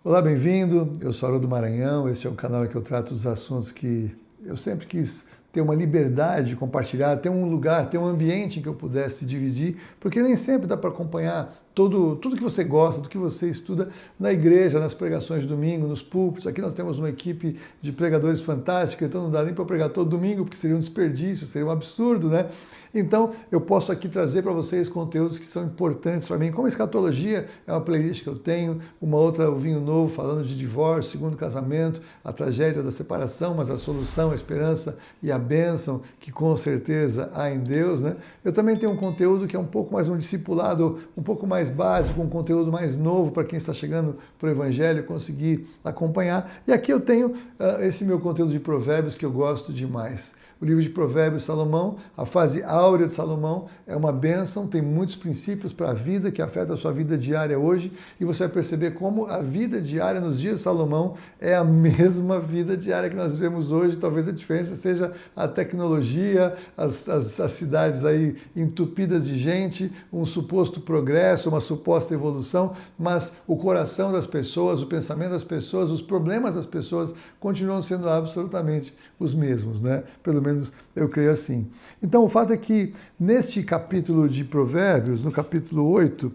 Olá, bem-vindo. Eu sou Haroldo Maranhão. Este é um canal que eu trato dos assuntos que eu sempre quis ter uma liberdade de compartilhar, ter um lugar, ter um ambiente em que eu pudesse dividir, porque nem sempre dá para acompanhar tudo que você gosta, do que você estuda na igreja, nas pregações de domingo, nos púlpitos. Aqui nós temos uma equipe de pregadores fantástica, então não dá nem para pregar todo domingo, porque seria um desperdício, seria um absurdo, né? Então, eu posso aqui trazer para vocês conteúdos que são importantes para mim, como escatologia, é uma playlist que eu tenho, uma outra, o Vinho Novo, falando de divórcio, segundo casamento, a tragédia da separação, mas a solução, a esperança e a bênção, que com certeza há em Deus, né? Eu também tenho um conteúdo que é um pouco mais um discipulado, um pouco mais básico, um conteúdo mais novo para quem está chegando para o Evangelho conseguir acompanhar. E aqui eu tenho esse meu conteúdo de provérbios que eu gosto demais. O livro de Provérbios, Salomão, a fase áurea de Salomão é uma bênção, tem muitos princípios para a vida que afetam a sua vida diária hoje, e você vai perceber como a vida diária nos dias de Salomão é a mesma vida diária que nós vivemos hoje. Talvez a diferença seja a tecnologia, as cidades aí entupidas de gente, um suposto progresso, uma suposta evolução, mas o coração das pessoas, o pensamento das pessoas, os problemas das pessoas continuam sendo absolutamente os mesmos, né? Pelo menos eu creio assim. Então, o fato é que neste capítulo de Provérbios, no capítulo 8,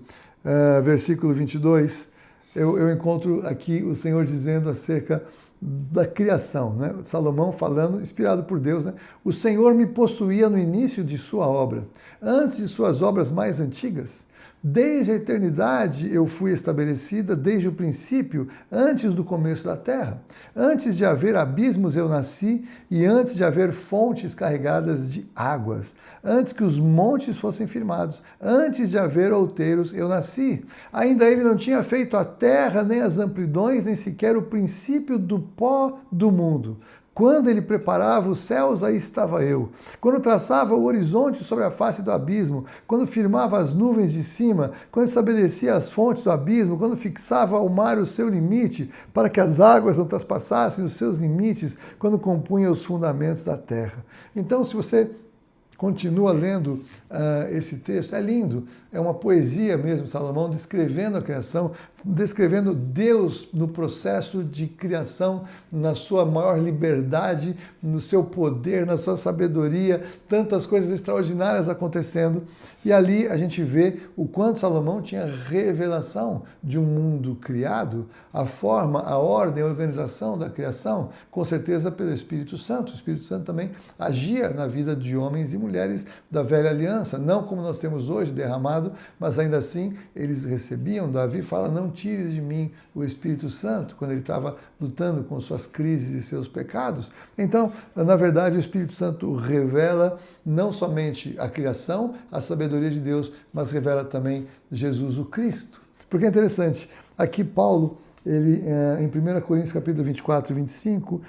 versículo 22, eu encontro aqui o Senhor dizendo acerca da criação, né? Salomão falando, inspirado por Deus, né? O Senhor me possuía no início de sua obra, antes de suas obras mais antigas. Desde a eternidade eu fui estabelecida, desde o princípio, antes do começo da terra. Antes de haver abismos eu nasci, e antes de haver fontes carregadas de águas. Antes que os montes fossem firmados, antes de haver outeiros eu nasci. Ainda ele não tinha feito a terra, nem as amplidões, nem sequer o princípio do pó do mundo. Quando ele preparava os céus, aí estava eu. Quando traçava o horizonte sobre a face do abismo, quando firmava as nuvens de cima, quando estabelecia as fontes do abismo, quando fixava ao mar o seu limite, para que as águas não traspassassem os seus limites, quando compunha os fundamentos da terra. Então, se você continua lendo esse texto, é lindo, é uma poesia mesmo, Salomão, descrevendo a criação, descrevendo Deus no processo de criação, na sua maior liberdade, no seu poder, na sua sabedoria, tantas coisas extraordinárias acontecendo. E ali a gente vê o quanto Salomão tinha revelação de um mundo criado, a forma, a ordem, a organização da criação, com certeza pelo Espírito Santo. O Espírito Santo também agia na vida de homens e mulheres da velha aliança, não como nós temos hoje, derramado, mas ainda assim eles recebiam. Davi fala, não tires de mim o Espírito Santo, quando ele estava lutando com suas crises e seus pecados. Então, na verdade, o Espírito Santo revela não somente a criação, a sabedoria de Deus, mas revela também Jesus o Cristo. Porque é interessante, aqui Paulo, ele, em 1 Coríntios capítulo 24 e 25,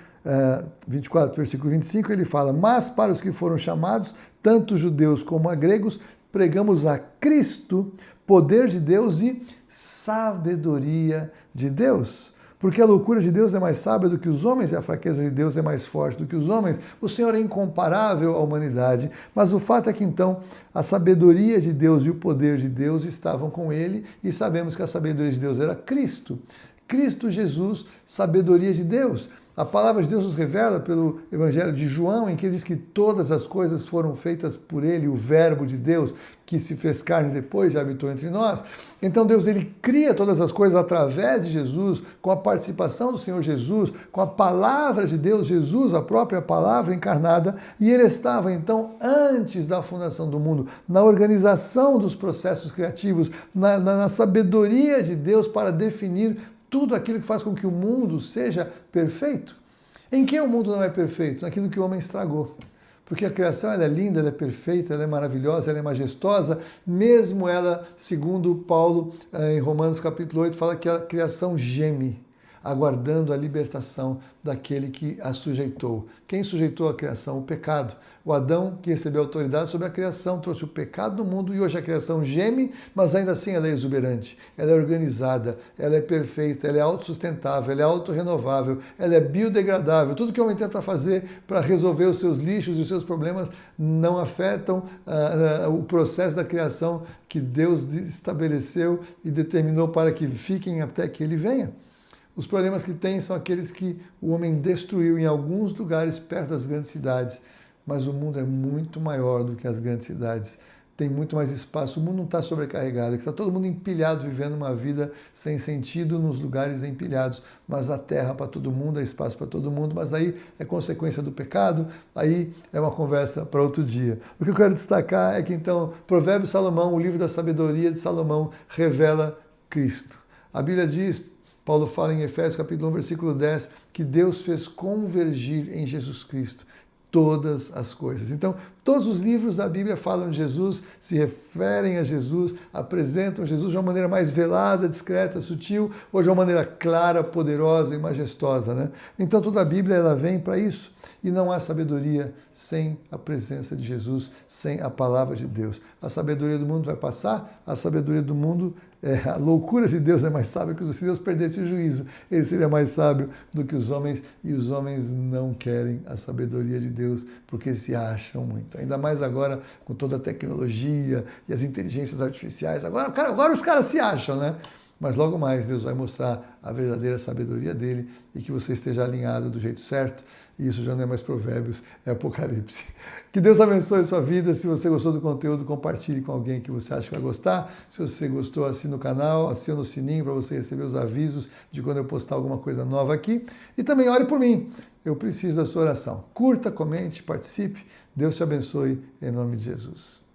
24, versículo 25, ele fala, mas para os que foram chamados, tanto judeus como gregos, pregamos a Cristo, poder de Deus e sabedoria de Deus. Porque a loucura de Deus é mais sábia do que os homens e a fraqueza de Deus é mais forte do que os homens. O Senhor é incomparável à humanidade, mas o fato é que então a sabedoria de Deus e o poder de Deus estavam com ele, e sabemos que a sabedoria de Deus era Cristo. Cristo Jesus, sabedoria de Deus. A palavra de Deus nos revela pelo Evangelho de João, em que ele diz que todas as coisas foram feitas por ele, o Verbo de Deus, que se fez carne depois e habitou entre nós. Então Deus, ele cria todas as coisas através de Jesus, com a participação do Senhor Jesus, com a palavra de Deus, Jesus, a própria palavra encarnada, e ele estava então antes da fundação do mundo, na organização dos processos criativos, na sabedoria de Deus para definir tudo aquilo que faz com que o mundo seja perfeito. Em que o mundo não é perfeito? Naquilo que o homem estragou. Porque a criação ela é linda, ela é perfeita, ela é maravilhosa, ela é majestosa, mesmo ela, segundo Paulo, em Romanos capítulo 8, fala que a criação geme, aguardando a libertação daquele que a sujeitou. Quem sujeitou a criação? O pecado. O Adão, que recebeu autoridade sobre a criação, trouxe o pecado no mundo, e hoje a criação geme, mas ainda assim ela é exuberante, ela é organizada, ela é perfeita, ela é autossustentável, ela é autorrenovável, ela é biodegradável. Tudo que o homem tenta fazer para resolver os seus lixos e os seus problemas não afetam o processo da criação que Deus estabeleceu e determinou para que fiquem até que ele venha. Os problemas que tem são aqueles que o homem destruiu em alguns lugares perto das grandes cidades, mas o mundo é muito maior do que as grandes cidades. Tem muito mais espaço, o mundo não está sobrecarregado, está todo mundo empilhado, vivendo uma vida sem sentido nos lugares empilhados, mas a terra para todo mundo, há espaço para todo mundo, mas aí é consequência do pecado, aí é uma conversa para outro dia. O que eu quero destacar é que então, Provérbios de Salomão, o livro da sabedoria de Salomão, revela Cristo. A Bíblia diz, Paulo fala em Efésios capítulo 1, versículo 10, que Deus fez convergir em Jesus Cristo todas as coisas. Então, todos os livros da Bíblia falam de Jesus, se referem a Jesus, apresentam Jesus de uma maneira mais velada, discreta, sutil, ou de uma maneira clara, poderosa e majestosa, né? Então, toda a Bíblia ela vem para isso. E não há sabedoria sem a presença de Jesus, sem a palavra de Deus. A sabedoria do mundo vai passar, a sabedoria do mundo, a loucura de Deus é mais sábia que se Deus perdesse o juízo, ele seria mais sábio do que os homens, e os homens não querem a sabedoria de Deus porque se acham muito. Ainda mais agora com toda a tecnologia e as inteligências artificiais. Agora os caras se acham, né? Mas logo mais Deus vai mostrar a verdadeira sabedoria dele e que você esteja alinhado do jeito certo. E isso já não é mais Provérbios, é Apocalipse. Que Deus abençoe a sua vida. Se você gostou do conteúdo, compartilhe com alguém que você acha que vai gostar. Se você gostou, assine o canal, assine o sininho para você receber os avisos de quando eu postar alguma coisa nova aqui. E também ore por mim. Eu preciso da sua oração. Curta, comente, participe. Deus te abençoe em nome de Jesus.